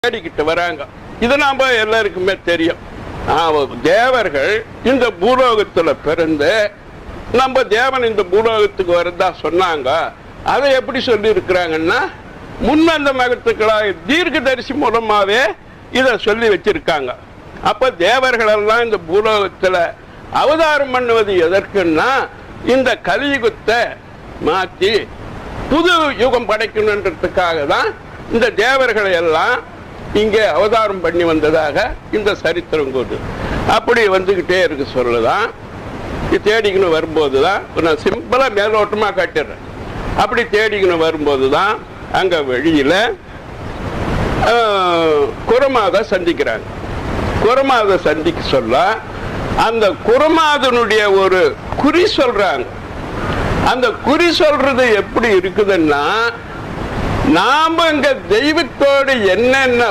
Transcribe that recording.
தேடிக்கிட்டு வராங்க. இது நாம எல்லாருக்குமே தெரியும். தேவர்கள் இந்த பூலோகத்துல பிறந்து நம்ம தேவன் இந்த பூலோகத்துக்கு வரதா சொன்னாங்க. அதை எப்படி சொல்லி இருக்கிறாங்கன்னா முன்வந்த மகத்துக்களாக தீர்க்கதரிசி மூலமாவே இத சொல்லி வச்சிருக்காங்க. அப்ப தேவர்கள் எல்லாம் இந்த பூலோகத்துல அவதாரம் பண்ணுவது எதற்குன்னா இந்த கலியுகத்தை மாற்றி புது யுகம் படைக்கணுன்றதுக்காக தான் இந்த தேவர்களை எல்லாம் இங்கே அவதாரம் பண்ணி வந்ததாக இந்த சரித்திரம் கூடு. அப்படி வந்துகிட்டே இருக்கு சொல்லதான் தேடிக்கணும் வரும்போதுதான் நான் சிம்பிளா மேலோட்டமா காட்டிடுறேன். அப்படி தேடிக்கணும் வரும்போதுதான் அங்க வெளியில குரமாத சந்திக்கிறாங்க. குரமாத சந்திக்க சொல்ல அந்த குரமாதனுடைய ஒரு குறி சொல்றாங்க. அந்த குறி சொல்றது எப்படி இருக்குதுன்னா நாம இங்க தெய்வத்தோடு என்னென்ன